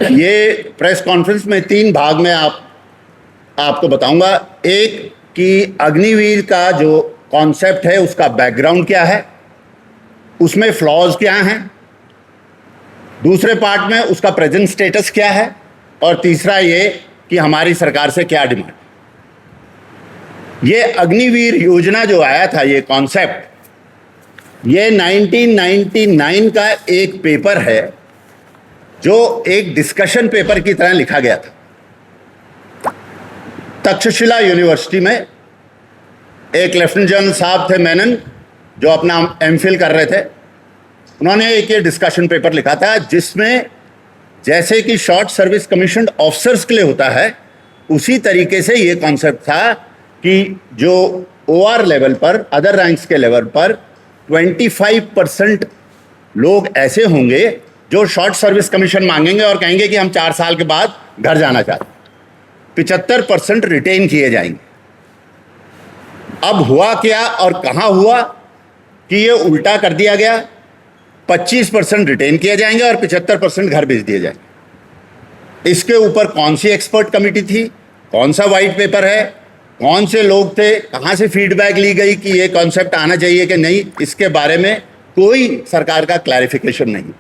ये press conference में 3 भाग में आपको बताऊंगा। एक कि अग्निवीर का जो कॉन्सेप्ट है उसका बैकग्राउंड क्या है, उसमें फ्लॉज क्या हैं, दूसरे पार्ट में उसका प्रेजेंट स्टेटस क्या है, और तीसरा ये कि हमारी सरकार से क्या डिमांड। ये अग्निवीर योजना जो आया था, ये कॉन्सेप्ट, ये 1999 का एक पेपर है जो एक डिस्कशन पेपर की तरह लिखा गया था। तक्षशिला यूनिवर्सिटी में एक लेफ्टिनेंट जनरल साहब थे मेनन, जो अपना एमफिल कर रहे थे। उन्होंने एक ये डिस्कशन पेपर लिखा था जिसमें जैसे कि शॉर्ट सर्विस कमीशन ऑफिसर्स के लिए होता है, उसी तरीके से ये कॉन्सेप्ट था कि जो ओआर लेवल पर, अदर रैंक्स के लेवल पर 25% लोग ऐसे होंगे जो शॉर्ट सर्विस कमीशन मांगेंगे और कहेंगे कि हम 4 साल के बाद घर जाना चाहते हैं। 75% रिटेन किए जाएंगे। अब हुआ क्या और कहां हुआ कि ये उल्टा कर दिया गया। 25% रिटेन किए जाएंगे और 75% घर भेज दिए जाएंगे। इसके ऊपर कौन सी एक्सपर्ट कमेटी थी, कौन सा वाइट पेपर है, कौन से लोग थे, कहां से फीडबैक ली गई कि ये कॉन्सेप्ट आना चाहिए कि नहीं, इसके बारे में कोई सरकार का क्लैरिफिकेशन नहीं।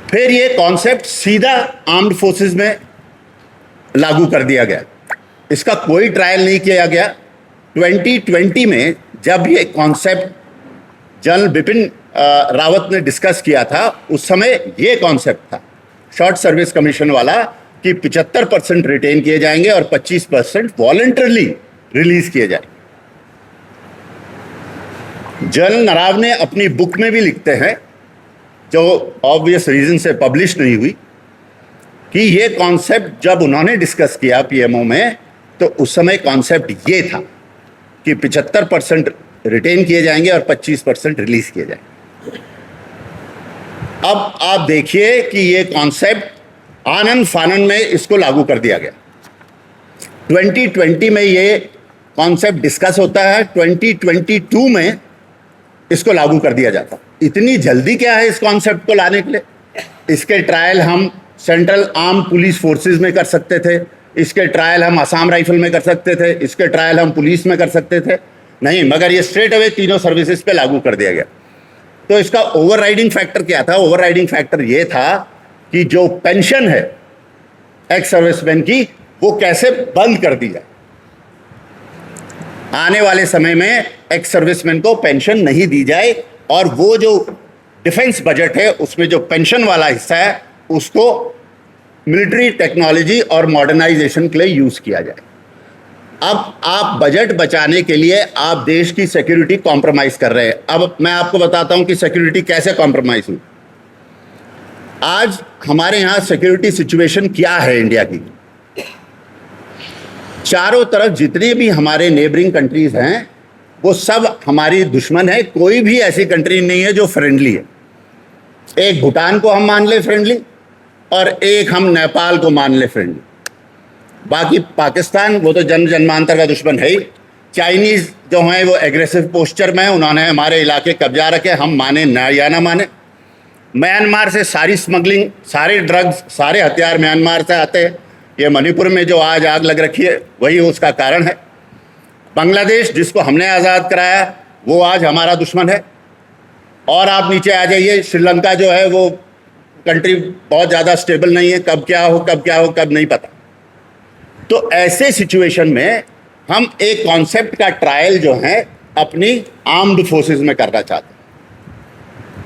फिर ये कॉन्सेप्ट सीधा आर्म्ड फोर्सेस में लागू कर दिया गया। इसका कोई ट्रायल नहीं किया गया। 2020 में जब ये कॉन्सेप्ट जनरल बिपिन रावत ने डिस्कस किया था, उस समय ये कॉन्सेप्ट था शॉर्ट सर्विस कमीशन वाला कि 75% रिटेन किए जाएंगे और 25% वॉलंटरली रिलीज किए जाएंगे। जनरल नराव ने अपनी बुक में भी लिखते हैं, जो ऑब्वियस रीजन से पब्लिश नहीं हुई, कि ये कॉन्सेप्ट जब उन्होंने डिस्कस किया पीएमओ में, तो उस समय कॉन्सेप्ट ये था कि 75% रिटेन किए जाएंगे और 25% रिलीज किए जाएंगे। अब आप देखिए कि ये कॉन्सेप्ट आनन फानन में इसको लागू कर दिया गया। 2020 में ये कॉन्सेप्ट डिस्कस होता है, 2022 में इसको लागू कर दिया जाता। इतनी जल्दी क्या है इस कॉन्सेप्ट को लाने के लिए? इसके ट्रायल हम सेंट्रल आर्म पुलिस फोर्सेस में कर सकते थे, इसके ट्रायल हम असम राइफल में कर सकते थे, इसके ट्रायल हम पुलिस में कर सकते थे, नहीं, मगर ये स्ट्रेट अवे तीनों सर्विसेज पे लागू कर दिया गया। तो इसका ओवरराइडिंग फैक्टर क्या था? ओवरराइडिंग फैक्टर ये था कि जो पेंशन है एक्स सर्विसमैन की, वो कैसे बंद कर दी जाए। आने वाले समय में एक्स सर्विसमैन को पेंशन नहीं दी जाए और वो जो डिफेंस बजट है उसमें जो पेंशन वाला हिस्सा है उसको मिलिट्री टेक्नोलॉजी और मॉडर्नाइजेशन के लिए यूज किया जाए। अब आप बजट बचाने के लिए आप देश की सिक्योरिटी कॉम्प्रोमाइज कर रहे हैं। अब मैं आपको बताता हूं कि सिक्योरिटी कैसे कॉम्प्रोमाइज हुई। आज हमारे यहां सिक्योरिटी सिचुएशन क्या है इंडिया की? चारों तरफ जितने भी हमारे नेबरिंग कंट्रीज हैं वो सब हमारी दुश्मन है। कोई भी ऐसी कंट्री नहीं है जो फ्रेंडली है। एक भूटान को हम मान ले फ्रेंडली और एक हम नेपाल को मान ले फ्रेंडली। बाकी पाकिस्तान वो तो जन्म जन्मांतर का दुश्मन है ही। चाइनीज जो हैं वो एग्रेसिव पोस्चर में है, उन्होंने हमारे इलाके कब्जा रखे, हम माने ना या ना माने। म्यांमार से सारी स्मगलिंग, सारे ड्रग्स, सारे हथियार म्यांमार से आते हैं। ये मणिपुर में जो आज आग लग रखी है वही उसका कारण है। बांग्लादेश जिसको हमने आज़ाद कराया वो आज हमारा दुश्मन है। और आप नीचे आ जाइए, श्रीलंका जो है वो कंट्री बहुत ज़्यादा स्टेबल नहीं है, कब क्या हो कब नहीं पता। तो ऐसे सिचुएशन में हम एक कॉन्सेप्ट का ट्रायल जो है अपनी आर्म्ड फोर्सेस में करना चाहते हैं।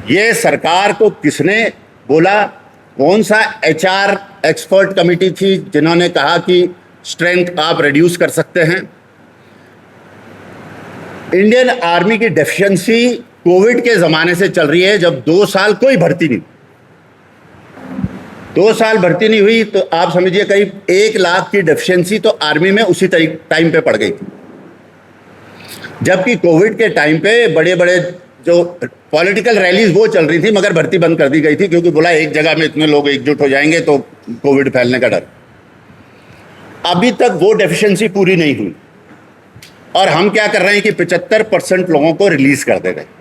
ये सरकार को किसने बोला? कौन सा एचआर एक्सपर्ट कमेटी थी जिन्होंने कहा कि स्ट्रेंथ आप रिड्यूस कर सकते हैं? इंडियन आर्मी की डेफिशिएंसी कोविड के ज़माने से चल रही है, जब 2 साल कोई भर्ती नहीं, 2 साल भर्ती नहीं हुई, तो आप समझिए करीब 1 लाख की डेफिशिएंसी तो आर्मी में उसी टाइम पे पड़ गई थी। जबकि कोविड के टाइम पे बड़े बड़े जो पॉलिटिकल रैलीज वो चल रही थी, मगर भर्ती बंद कर दी गई थी, क्योंकि बोला एक जगह में इतने लोग एकजुट हो जाएंगे तो कोविड फैलने का डर। अभी तक वो डेफिशिएंसी पूरी नहीं हुई और हम क्या कर रहे हैं कि 75% लोगों को रिलीज कर दे रहे हैं।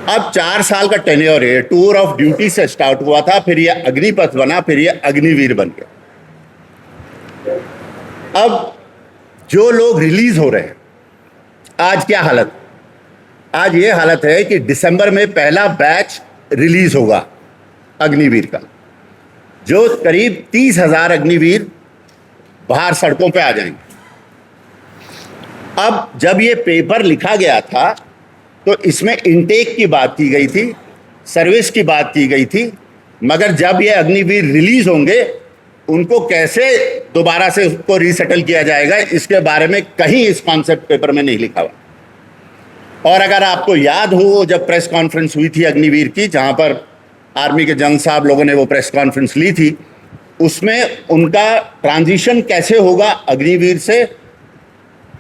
अब 4 साल का टेन्योर है, टूर ऑफ ड्यूटी से स्टार्ट हुआ था, फिर ये अग्निपथ बना, फिर ये अग्निवीर बन गया। अब जो लोग रिलीज हो रहे हैं, आज क्या हालत? आज ये हालत है कि दिसंबर में पहला बैच रिलीज होगा अग्निवीर का, जो करीब 30,000 अग्निवीर बाहर सड़कों पे आ जाएंगे। अब जब ये पेपर लिखा गया था तो इसमें इनटेक की बात की गई थी, सर्विस की बात की गई थी, मगर जब ये अग्निवीर रिलीज होंगे उनको कैसे दोबारा से उसको रीसेटल किया जाएगा, इसके बारे में कहीं इस कॉन्सेप्ट पेपर में नहीं लिखा हुआ। और अगर आपको याद हो, जब प्रेस कॉन्फ्रेंस हुई थी अग्निवीर की, जहां पर आर्मी के जंग साहब लोगों ने वो प्रेस कॉन्फ्रेंस ली थी, उसमें उनका ट्रांजिशन कैसे होगा अग्निवीर से,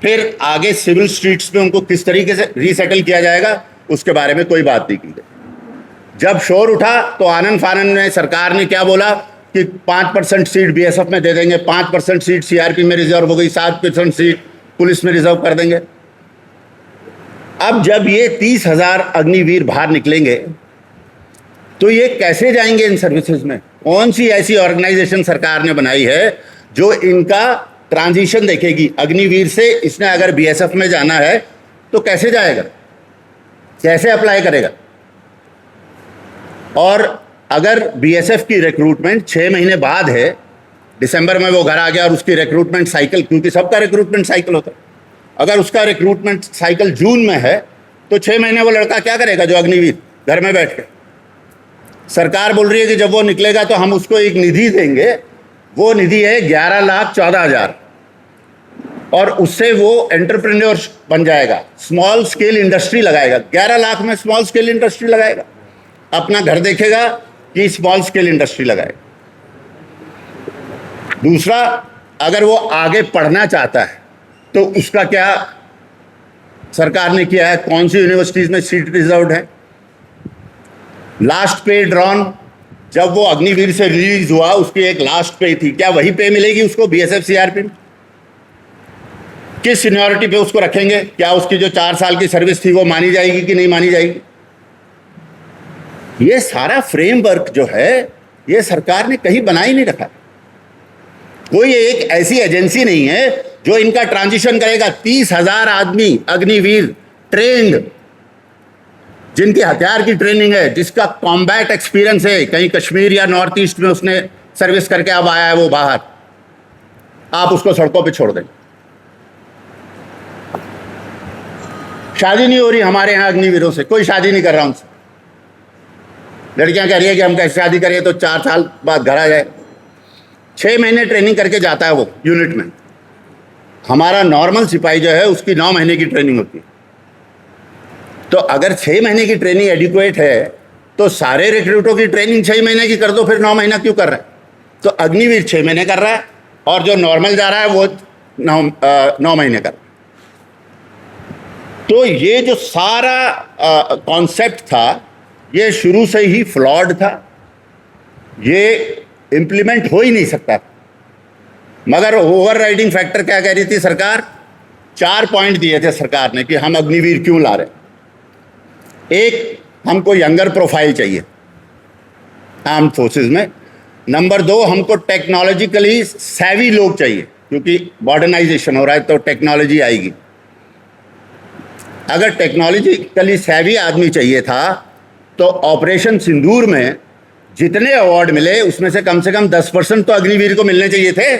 फिर आगे सिविल स्ट्रीट्स में उनको किस तरीके से रीसेटल किया जाएगा, उसके बारे में कोई बात नहीं की गई। जब शोर उठा तो आनंद फानंद में सरकार ने क्या बोला कि 5% सीट बीएसएफ में दे देंगे, 5% सीट सीआरपी में रिजर्व हो गई, 7% सीट पुलिस में रिजर्व कर देंगे। अब जब ये 30,000 अग्निवीर बाहर निकलेंगे तो ये कैसे जाएंगे इन सर्विसेज में? कौन सी ऐसी ऑर्गेनाइजेशन सरकार ने बनाई है जो इनका ट्रांजिशन देखेगी? अग्निवीर से इसने अगर बीएसएफ में जाना है तो कैसे जाएगा, कैसे अप्लाई करेगा? और अगर बीएसएफ की रिक्रूटमेंट 6 महीने बाद है, दिसंबर में वो घर आ गया और उसकी रिक्रूटमेंट साइकिल, क्योंकि सबका रिक्रूटमेंट साइकिल होता है, अगर उसका रिक्रूटमेंट साइकिल जून में है तो 6 महीने वो लड़का क्या करेगा जो अग्निवीर घर में बैठ के? सरकार बोल रही है कि जब वो निकलेगा तो हम उसको एक निधि देंगे, वो निधि है 11,14,000, और उससे वो एंटरप्रेन्योर बन जाएगा, स्मॉल स्केल इंडस्ट्री लगाएगा। 11 लाख में स्मॉल स्केल इंडस्ट्री लगाएगा, अपना घर देखेगा कि स्मॉल स्केल इंडस्ट्री लगाएगा। दूसरा, अगर वो आगे पढ़ना चाहता है तो उसका क्या सरकार ने किया है? कौन सी यूनिवर्सिटीज में सीट रिजर्व्ड है? लास्ट पे ड्रॉन, जब वो अग्निवीर से रिलीज हुआ उसकी एक लास्ट पे थी, क्या वही पे मिलेगी उसको बीएसएफ सीआरपी में? किस सीनियरिटी पे उसको रखेंगे? क्या उसकी जो 4 साल की सर्विस थी वो मानी जाएगी कि नहीं मानी जाएगी? ये सारा फ्रेमवर्क जो है ये सरकार ने कहीं बना ही नहीं रखा। कोई एक ऐसी एजेंसी नहीं है जो इनका ट्रांजिशन करेगा। 30,000 आदमी अग्निवीर ट्रेंड, जिनकी हथियार की ट्रेनिंग है, जिसका कॉम्बैट एक्सपीरियंस है, कहीं कश्मीर या नॉर्थ ईस्ट में उसने सर्विस करके अब आया है वो बाहर, आप उसको सड़कों पे छोड़ दें। शादी नहीं हो रही हमारे यहाँ अग्निवीरों से, कोई शादी नहीं कर रहा उनसे। लड़कियां कह रही है कि हम कैसे शादी करें तो 4 साल बाद घर आ जाए। 6 महीने ट्रेनिंग करके जाता है वो यूनिट में। हमारा नॉर्मल सिपाही जो है उसकी 9 महीने की ट्रेनिंग होती है। तो अगर 6 महीने की ट्रेनिंग एडिक्वेट है तो सारे रिक्रूटों की ट्रेनिंग 6 महीने की कर दो, फिर 9 महीना क्यों कर रहा है? तो अग्निवीर 6 महीने कर रहा है और जो नॉर्मल जा रहा है वो 9 महीने कर रहा है। तो ये जो सारा कॉन्सेप्ट था ये शुरू से ही फ्लॉड था, ये इंप्लीमेंट हो ही नहीं सकता। मगर ओवर राइडिंग फैक्टर क्या कह रही थी सरकार? 4 पॉइंट दिए थे सरकार ने कि हम अग्निवीर क्यों ला रहे। एक, हमको यंगर प्रोफाइल चाहिए आर्म्ड फोर्सेस में। नंबर 2, हमको टेक्नोलॉजिकली सैवी लोग चाहिए, क्योंकि मॉडर्नाइजेशन हो रहा है तो टेक्नोलॉजी आएगी। अगर टेक्नोलॉजिकली सैवी आदमी चाहिए था तो ऑपरेशन सिंदूर में जितने अवार्ड मिले उसमें से कम 10% तो अग्निवीर को मिलने चाहिए थे।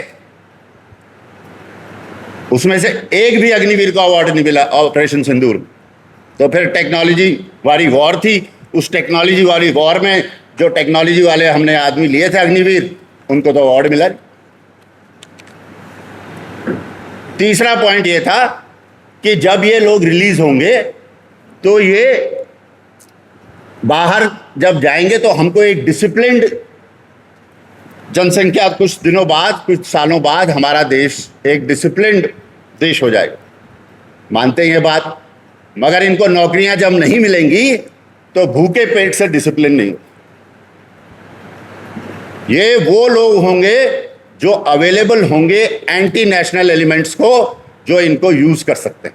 उसमें से एक भी अग्निवीर को अवार्ड नहीं मिला ऑपरेशन सिंदूर में। तो फिर टेक्नोलॉजी वाली वॉर थी, उस टेक्नोलॉजी वाली वॉर में जो टेक्नोलॉजी वाले हमने आदमी लिए थे अग्निवीर, उनको तो अवार्ड मिला नहीं। तीसरा पॉइंट ये था कि जब ये लोग रिलीज होंगे तो ये बाहर जब जाएंगे तो हमको एक डिसिप्लिन्ड जनसंख्या, कुछ दिनों बाद, कुछ सालों बाद हमारा देश एक डिसिप्लिन्ड देश हो जाएगा। मानते हैं ये बात, मगर इनको नौकरियां जब नहीं मिलेंगी तो भूखे पेट से डिसिप्लिन नहीं। ये वो लोग होंगे जो अवेलेबल होंगे एंटी नेशनल एलिमेंट्स को, जो इनको यूज कर सकते हैं।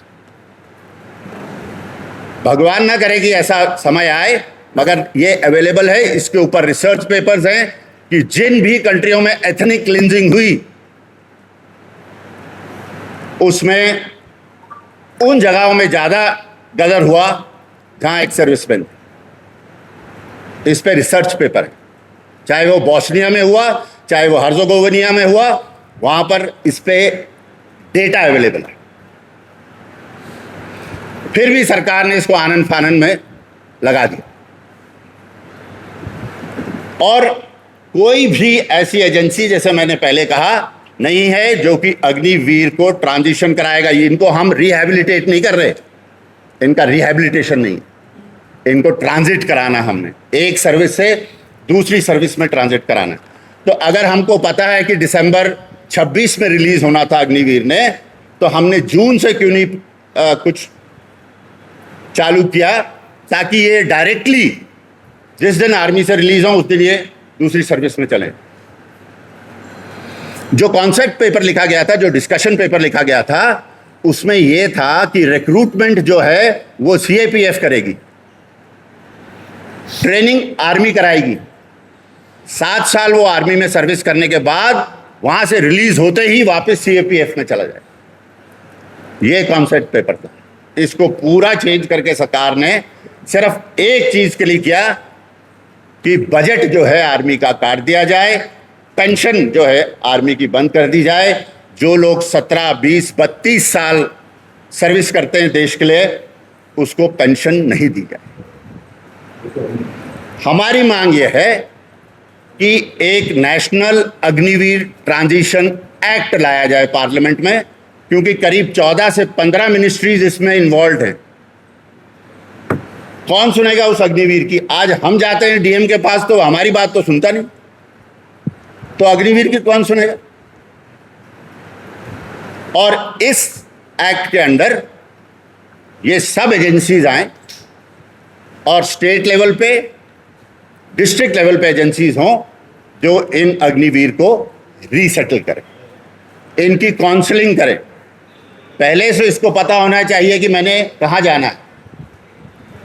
भगवान ना करे कि ऐसा समय आए, मगर ये अवेलेबल है, इसके ऊपर रिसर्च पेपर्स हैं कि जिन भी कंट्रियों में एथनिक क्लिंजिंग हुई उसमें उन जगहों में ज्यादा गदर हुआ जहां एक सर्विसमैन। इस पे रिसर्च पेपर है, चाहे वो बोस्निया में हुआ, चाहे वो हर्जोगोविनिया में हुआ, वहां पर इस पे डेटा अवेलेबल है। फिर भी सरकार ने इसको आनन फानन में लगा दिया। और कोई भी ऐसी एजेंसी, जैसे मैंने पहले कहा, नहीं है जो कि अग्निवीर को ट्रांजिशन कराएगा। इनको हम रिहैबिलिटेट नहीं कर रहे, इनका रिहैबिलिटेशन नहीं, इनको ट्रांजिट कराना, हमने एक सर्विस से दूसरी सर्विस में ट्रांजिट कराना। तो अगर हमको पता है कि दिसंबर 26 में रिलीज होना था अग्निवीर ने, तो हमने जून से क्यों नहीं कुछ चालू किया, ताकि ये डायरेक्टली जिस दिन आर्मी से रिलीज हो उस दिन ये दूसरी सर्विस में चले। जो कॉन्सेप्ट पेपर लिखा गया था, जो डिस्कशन पेपर लिखा गया था, उसमें यह था कि रिक्रूटमेंट जो है वो सीएपीएफ करेगी, ट्रेनिंग आर्मी कराएगी, 7 साल वो आर्मी में सर्विस करने के बाद वहां से रिलीज होते ही वापस सीएपीएफ में चला जाए। ये कॉन्सेप्ट पेपर था। इसको पूरा चेंज करके सरकार ने सिर्फ एक चीज के लिए किया कि बजट जो है आर्मी का काट दिया जाए, पेंशन जो है आर्मी की बंद कर दी जाए। जो लोग 17, 20, 32 साल सर्विस करते हैं देश के लिए, उसको पेंशन नहीं दी जाए। हमारी मांग यह है कि एक नेशनल अग्निवीर ट्रांजिशन एक्ट लाया जाए पार्लियामेंट में, क्योंकि करीब 14 से 15 मिनिस्ट्रीज इसमें इन्वॉल्व हैं। कौन सुनेगा उस अग्निवीर की? आज हम जाते हैं डीएम के पास तो हमारी बात तो सुनता नहीं, तो अग्निवीर की कौन सुनेगा? और इस एक्ट के अंदर ये सब एजेंसीज आए और स्टेट लेवल पे, डिस्ट्रिक्ट लेवल पे एजेंसीज हों जो इन अग्निवीर को रीसेटल करें, इनकी काउंसलिंग करें। पहले से इसको पता होना चाहिए कि मैंने कहाँ जाना है।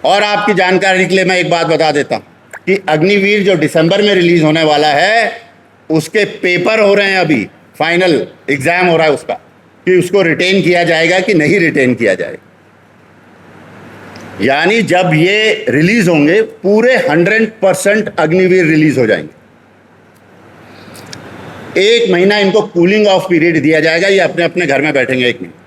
और आपकी जानकारी के लिए मैं एक बात बता देता हूं कि अग्निवीर जो दिसंबर में रिलीज होने वाला है, उसके पेपर हो रहे हैं, अभी फाइनल एग्जाम हो रहा है उसका, कि उसको रिटेन किया जाएगा कि नहीं रिटेन किया जाएगा। यानी जब ये रिलीज होंगे पूरे 100% अग्निवीर रिलीज हो जाएंगे। 1 महीना इनको कूलिंग ऑफ पीरियड दिया जाएगा, ये अपने अपने घर में बैठेंगे 1 महीना।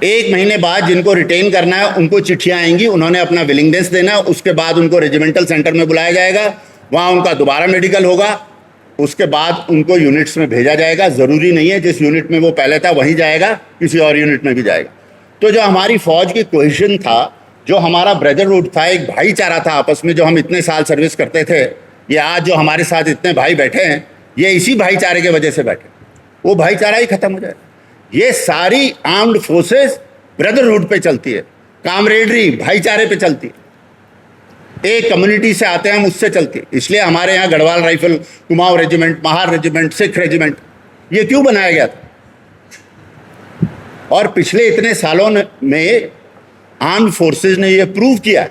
1 महीने बाद जिनको रिटेन करना है उनको चिट्ठियां आएंगी, उन्होंने अपना विलिंगनेस देना, उसके बाद उनको रेजिमेंटल सेंटर में बुलाया जाएगा, वहां उनका दोबारा मेडिकल होगा, उसके बाद उनको यूनिट्स में भेजा जाएगा। जरूरी नहीं है जिस यूनिट में वो पहले था वहीं जाएगा, किसी और यूनिट में भी जाएगा। तो जो हमारी फौज की कोहेशन था, जो हमारा ब्रदरहुड था, एक भाईचारा था आपस में, जो हम इतने साल सर्विस करते थे, ये आज जो हमारे साथ इतने भाई बैठे हैं, ये इसी भाईचारे के वजह से बैठे, वो भाईचारा ही खत्म हो जाए। ये सारी आर्म्ड फोर्सेस ब्रदरहुड पे चलती है, कामरेडरी, भाईचारे पे चलती है। एक कम्युनिटी से आते हैं हम, उससे चलती है। इसलिए हमारे यहाँ Garhwal rifle, Kumaon regiment, Mahar regiment, Sikh regiment, ये क्यों बनाया गया था? और पिछले इतने सालों में आर्म्ड फोर्सेस ने ये प्रूव किया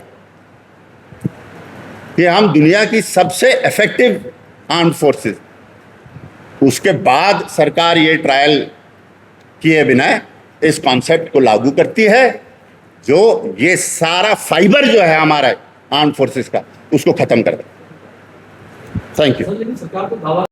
कि हम दुनिया की सबसे इफेक्टिव आर्म्ड फोर्सेस। उसके बाद सरकार ये ट्रायल किए बिना इस कॉन्सेप्ट को लागू करती है, जो ये सारा फाइबर जो है हमारा आर्म्ड फोर्सेस का, उसको खत्म कर दे। Thank you.